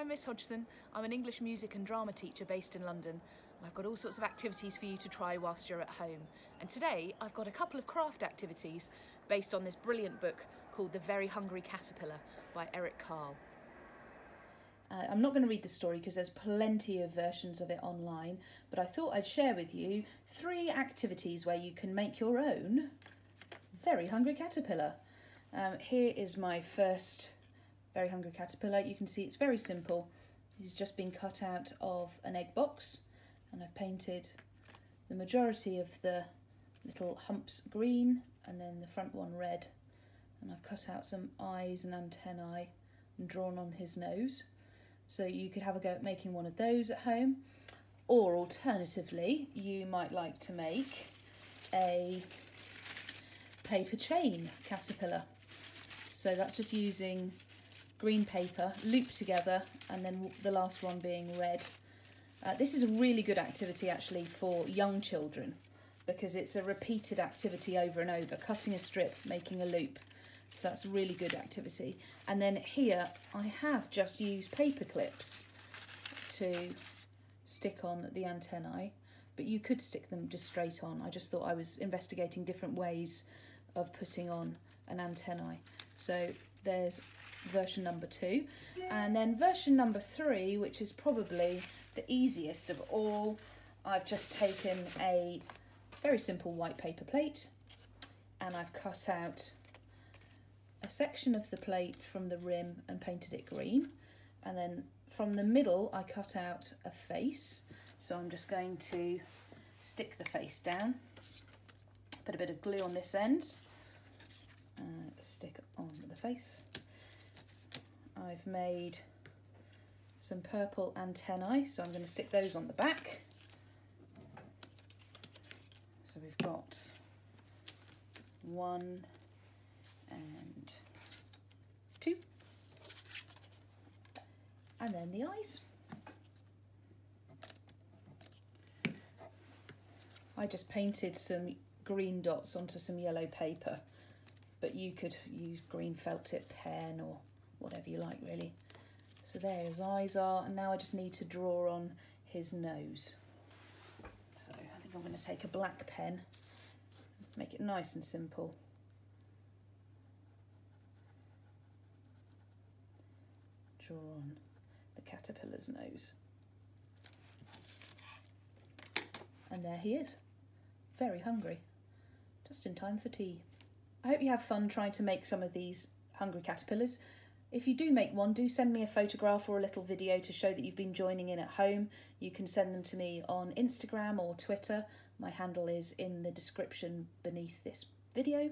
I'm Miss Hodgson. I'm an English music and drama teacher based in London, and I've got all sorts of activities for you to try whilst you're at home. And today I've got a couple of craft activities based on this brilliant book called The Very Hungry Caterpillar by Eric Carle. I'm not going to read the story because there's plenty of versions of it online, but I thought I'd share with you 3 activities where you can make your own Very Hungry Caterpillar. Here is my first Very Hungry Caterpillar. You can see it's very simple. He's just been cut out of an egg box, and I've painted the majority of the little humps green and then the front one red, and I've cut out some eyes and antennae and drawn on his nose. So you could have a go at making one of those at home, or alternatively you might like to make a paper chain caterpillar. So that's just using green paper looped together and then the last one being red. This is a really good activity actually for young children because it's a repeated activity over and over, cutting a strip, making a loop. So that's a really good activity. And then here I have just used paper clips to stick on the antennae, but you could stick them just straight on. I just thought I was investigating different ways of putting on an antennae. So there's version number 2, and then version number 3, which is probably the easiest of all. I've just taken a very simple white paper plate and I've cut out a section of the plate from the rim and painted it green, and then from the middle I cut out a face. So I'm just going to stick the face down, put a bit of glue on this end, stick on the face. I've made some purple antennae, so I'm going to stick those on the back. So we've got 1 and 2, and then the eyes. I just painted some green dots onto some yellow paper, but you could use green felt tip pen or whatever you like really. So there his eyes are, and now I just need to draw on his nose. So I think I'm going to take a black pen, make it nice and simple. Draw on the caterpillar's nose. And there he is, very hungry, just in time for tea. I hope you have fun trying to make some of these hungry caterpillars. If you do make one, do send me a photograph or a little video to show that you've been joining in at home. You can send them to me on Instagram or Twitter. My handle is in the description beneath this video.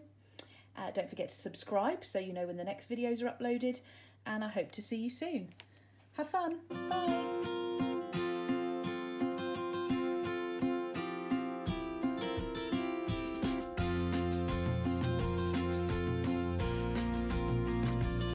Don't forget to subscribe so you know when the next videos are uploaded, and I hope to see you soon. Have fun. Bye.